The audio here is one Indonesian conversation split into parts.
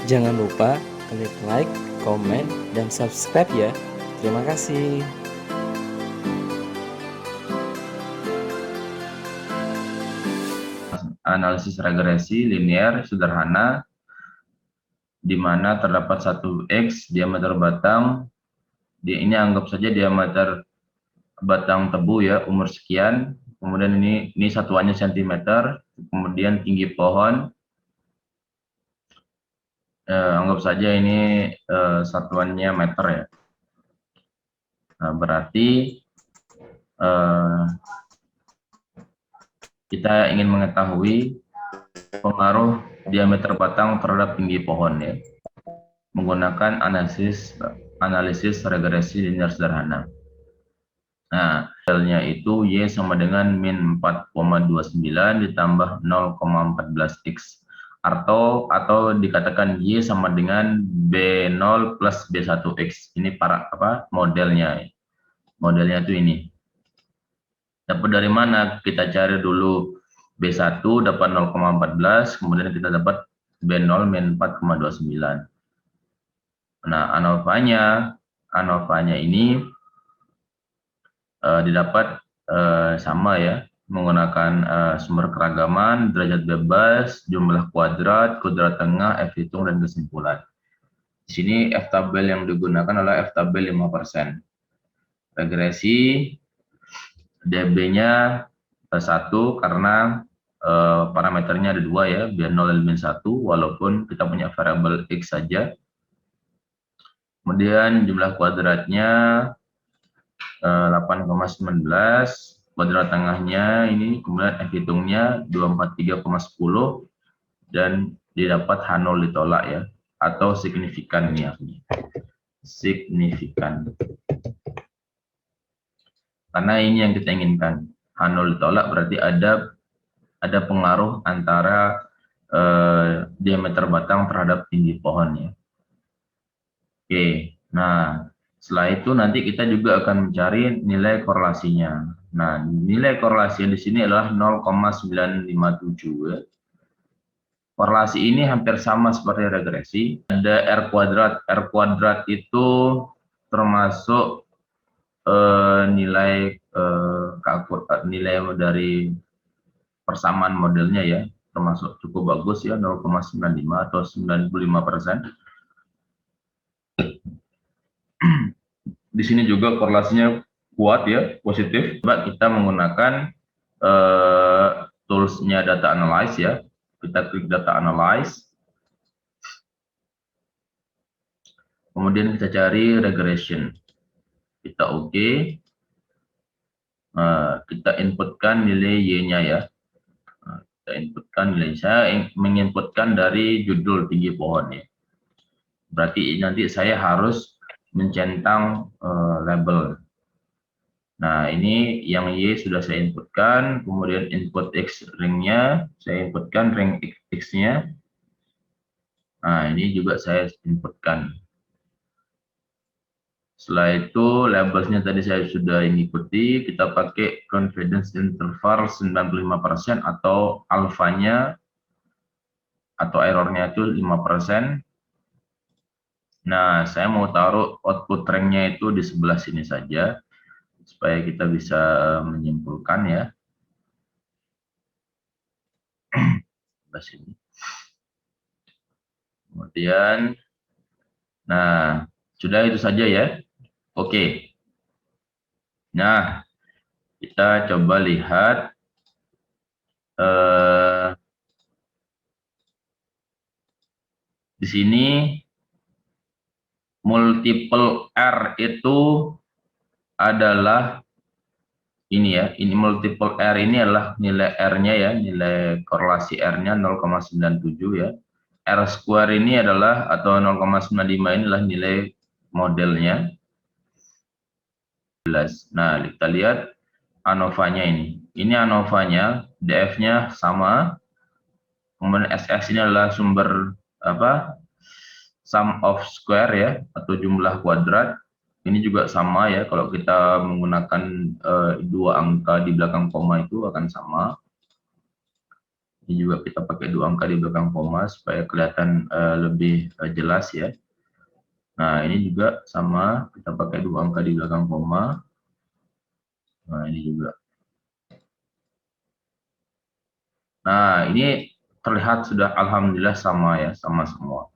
Jangan lupa klik like, komen, dan subscribe ya. Terima kasih. Analisis regresi linear sederhana di mana terdapat satu X diameter batang. Ini anggap saja diameter batang tebu ya, umur sekian. Kemudian ini satuannya cm, kemudian tinggi pohon. Anggap saja ini satuannya meter ya. Nah, berarti kita ingin mengetahui pengaruh diameter batang terhadap tinggi pohon ya, menggunakan analisis regresi linear sederhana. Nah, hasilnya itu Y sama dengan min 4,29 ditambah 0,14X. Atau dikatakan Y sama dengan B0 plus B1X. Ini modelnya. Modelnya itu ini. Dapat dari mana? Kita cari dulu B1 dapat 0,14, kemudian kita dapat B0 min 4,29. Nah, ANOVA-nya ini didapat sama ya, menggunakan sumber keragaman, derajat bebas, jumlah kuadrat, kuadrat tengah, F hitung, dan kesimpulan. Di sini F tabel yang digunakan adalah F tabel 5%. Regresi DB-nya 1 karena parameternya ada 2 ya, biar 0 dan min 1, walaupun kita punya variabel X saja. Kemudian jumlah kuadratnya 8,19, kuadrat tengahnya ini, kemudian F hitungnya 243,10, dan didapat H0 ditolak ya, atau signifikan ini artinya. Signifikan. Karena ini yang kita inginkan. H0 ditolak berarti ada pengaruh antara diameter batang terhadap tinggi pohonnya. Oke, nah setelah itu nanti kita juga akan mencari nilai korelasinya. Nah, nilai korelasi di sini adalah 0,957 ya. Korelasi ini hampir sama seperti regresi. Ada R kuadrat. R kuadrat itu termasuk nilai dari persamaan modelnya ya, termasuk cukup bagus ya, 0,95 atau 95%. Di sini juga korelasinya kuat ya, positif. Coba kita menggunakan tools-nya data analyze ya. Kita klik data analyze. Kemudian kita cari regression. Kita oke. Kita inputkan nilai Y-nya ya. Kita inputkan nilai. Saya menginputkan dari judul tinggi pohon ya. Berarti nanti saya harus mencentang label. Nah, ini yang Y sudah saya inputkan, kemudian input X ring-nya, saya inputkan ring X-nya. Nah, ini juga saya inputkan. Setelah itu, labelsnya tadi saya sudah ikuti, kita pakai confidence interval 95% atau alfanya atau errornya itu 5%. Nah, saya mau taruh output ring-nya itu di sebelah sini saja, supaya kita bisa menyimpulkan ya. Sini. Kemudian, nah, sudah itu saja ya. Oke. Nah, kita coba lihat di sini multiple R itu adalah ini ya, ini multiple R ini adalah nilai R-nya ya, nilai korelasi R-nya 0,97 ya. R square ini adalah, atau 0,95 ini adalah nilai modelnya. Nah, kita lihat ANOVA-nya ini. Ini ANOVA-nya, DF-nya sama. Kemudian SS ini adalah sumber sum of square ya, atau jumlah kuadrat. Ini juga sama ya, kalau kita menggunakan 2 angka di belakang koma itu akan sama. Ini juga kita pakai 2 angka di belakang koma supaya kelihatan lebih jelas ya. Nah, ini juga sama, kita pakai 2 angka di belakang koma. Nah, ini juga. Nah, ini terlihat sudah alhamdulillah sama ya, sama semua.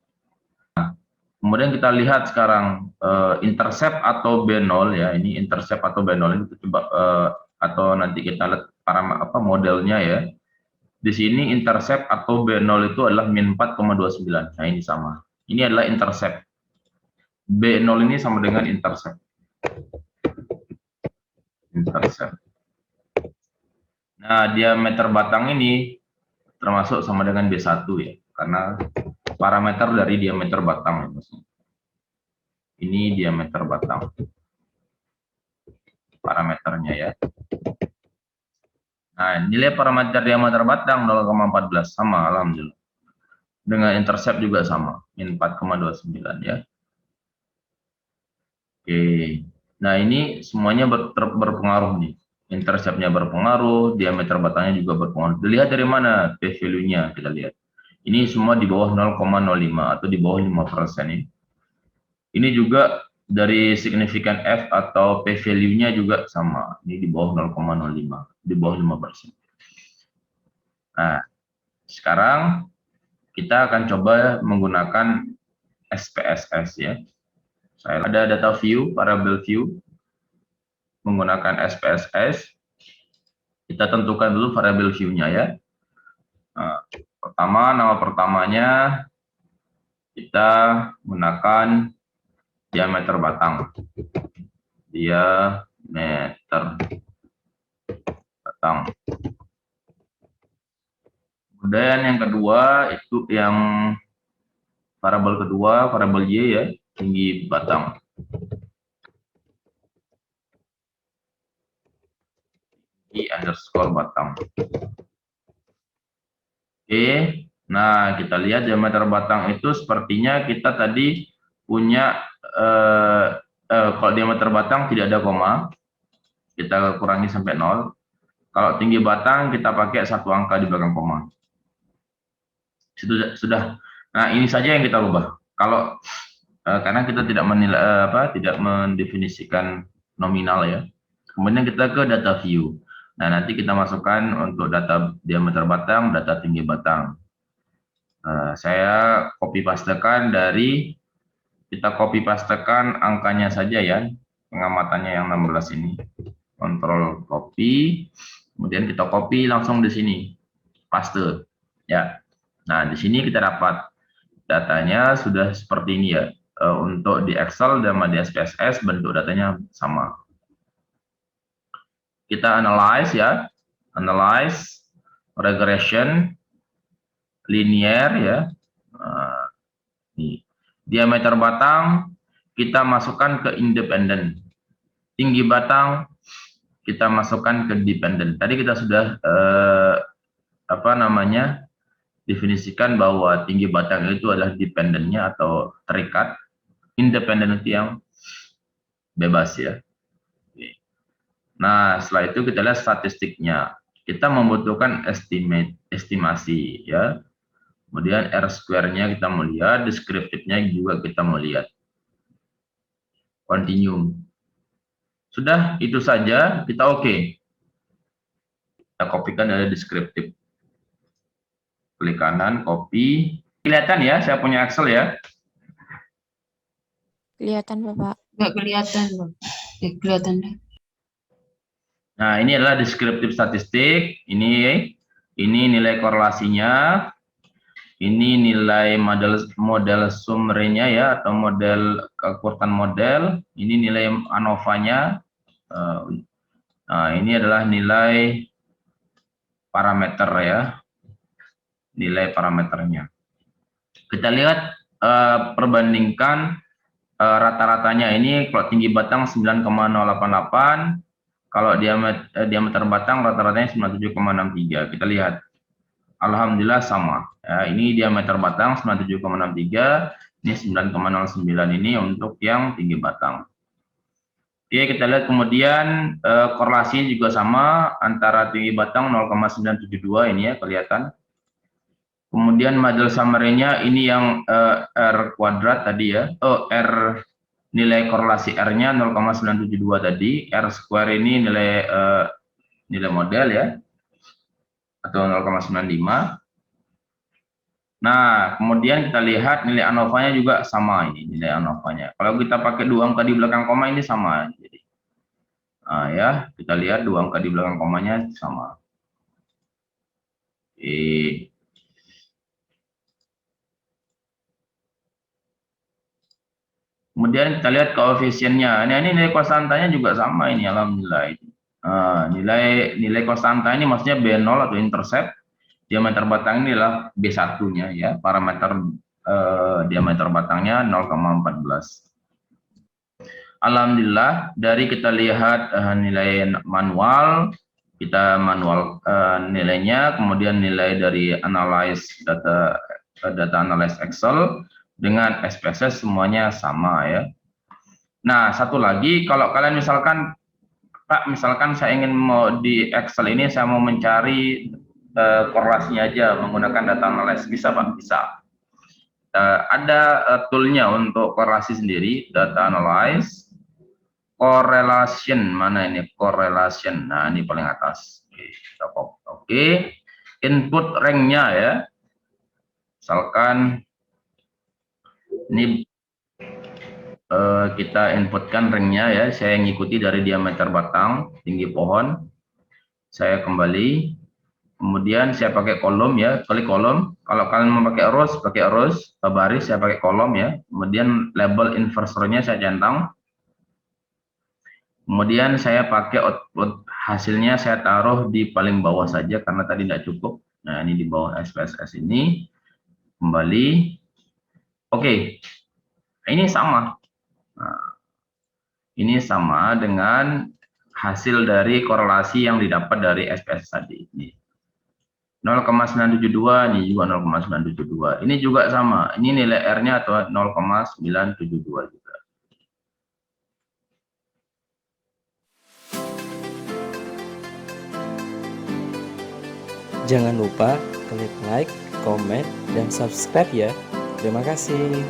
Kemudian kita lihat sekarang intercept atau B0 ya, ini intercept atau B0 ini kita coba atau nanti kita lihat modelnya ya. Di sini intercept atau B0 itu adalah min 4,29. Nah, ini sama. Ini adalah intercept. B0 ini sama dengan intercept. Intercept. Nah, diameter batang ini termasuk sama dengan B1 ya, karena parameter dari diameter batang. Ini diameter batang. Parameternya ya. Nah, nilai parameter diameter batang 0,14 sama alhamdulillah. Dengan intercept juga sama, min 4,29 ya. Oke. Nah, ini semuanya berpengaruh nih. Interceptnya berpengaruh, diameter batangnya juga berpengaruh. Dilihat dari mana p-value-nya, kita lihat. Ini semua di bawah 0,05 atau di bawah 5% ini. Ini juga dari signifikan F atau p-value-nya juga sama. Ini di bawah 0,05, di bawah 5%. Nah, sekarang kita akan coba menggunakan SPSS ya. Saya ada data view, variable view, menggunakan SPSS. Kita tentukan dulu variable view-nya ya. Nah, pertama, nama pertamanya kita gunakan diameter batang. Diameter batang. Kemudian yang kedua itu yang variabel kedua, variabel Y ya, tinggi batang. Tinggi underscore batang. Oke, nah kita lihat diameter batang itu sepertinya kita tadi punya kalau diameter batang tidak ada koma, kita kurangi sampai 0. Kalau tinggi batang kita pakai 1 angka di belakang koma. Sudah. Nah, ini saja yang kita ubah. Kalau karena kita tidak menilai tidak mendefinisikan nominal ya. Kemudian kita ke data view. Nah, nanti kita masukkan untuk data diameter batang, data tinggi batang. Saya copy pastekan dari, kita copy pastekan angkanya saja ya, pengamatannya yang 16 ini. Kontrol copy, kemudian kita copy langsung di sini, paste ya. Nah, di sini kita dapat datanya sudah seperti ini ya. Untuk di Excel dan di SPSS bentuk datanya sama. Kita analyze ya, analyze, regression, linear ya. Nih. Diameter batang kita masukkan ke independen. Tinggi batang kita masukkan ke dependen. Tadi kita sudah definisikan bahwa tinggi batang itu adalah dependennya atau terikat, independen itu yang bebas ya. Nah, setelah itu kita lihat statistiknya. Kita membutuhkan estimasi ya. Kemudian R square-nya kita mau lihat, deskriptifnya juga kita mau lihat. Continue. Sudah, itu saja, kita oke. Kita kopikan dari deskriptif. Klik kanan, copy. Kelihatan ya, saya punya Excel ya. Kelihatan, Bapak. Nggak kelihatan, Bang. Kelihatan deh. Nah, ini adalah deskriptif statistik. Ini nilai korelasinya. Ini nilai model summary-nya ya, atau model kekuatan model. Ini nilai ANOVA-nya. Nah, ini adalah nilai parameter ya. Nilai parameternya. Kita lihat perbandingkan rata-ratanya. Ini kalau tinggi batang 9,088, kalau diameter batang rata-ratanya 97,63. Kita lihat, alhamdulillah sama. Ya, ini diameter batang 97,63, ini 9,09 ini untuk yang tinggi batang. Oke, kita lihat kemudian korelasi juga sama antara tinggi batang 0,972 ini ya, kelihatan. Kemudian model summary-nya ini yang R kuadrat tadi ya. R nilai korelasi R-nya 0,972 tadi. R square ini nilai model ya, atau 0,95. Nah, kemudian kita lihat nilai ANOVA-nya juga sama ini, nilai ANOVA-nya. Kalau kita pakai 2 angka di belakang koma ini sama. Jadi, ya, kita lihat 2 angka di belakang komanya sama. Kemudian kita lihat koefisiennya. Nah, ini nilai konstantanya juga sama ini, alhamdulillah. Nilai konstanta ini maksudnya B0 atau intercept. Diameter batang ini adalah B1-nya ya, parameter diameter batangnya 0,14. Alhamdulillah, dari kita lihat nilai manual, kita manual nilainya, kemudian nilai dari analyze data analyze Excel dengan SPSS semuanya sama ya. Nah, satu lagi, kalau kalian misalkan, Pak, misalkan saya ingin mau di Excel ini saya mau mencari korelasinya aja menggunakan data analysis, bisa Pak? Bisa. Ada toolnya untuk korelasi sendiri, data analyze, correlation, mana ini correlation? Nah, ini paling atas. Oke. Input rank-nya ya. Misalkan ini kita inputkan rank-nya ya. Saya ngikuti dari diameter batang, tinggi pohon. Saya kembali. Kemudian saya pakai kolom ya, klik kolom. Kalau kalian mau pakai rows, baris, saya pakai kolom ya. Kemudian label inversornya saya centang. Kemudian saya pakai output hasilnya saya taruh di paling bawah saja karena tadi tidak cukup. Nah, ini di bawah SPSS ini. Kembali. Oke. Ini sama. Nah, ini sama dengan hasil dari korelasi yang didapat dari SPSS tadi. Ini 0,972, ini juga 0,972. Ini juga sama. Ini nilai R-nya atau 0,972 juga. Jangan lupa klik like, komen, dan subscribe ya. Terima kasih.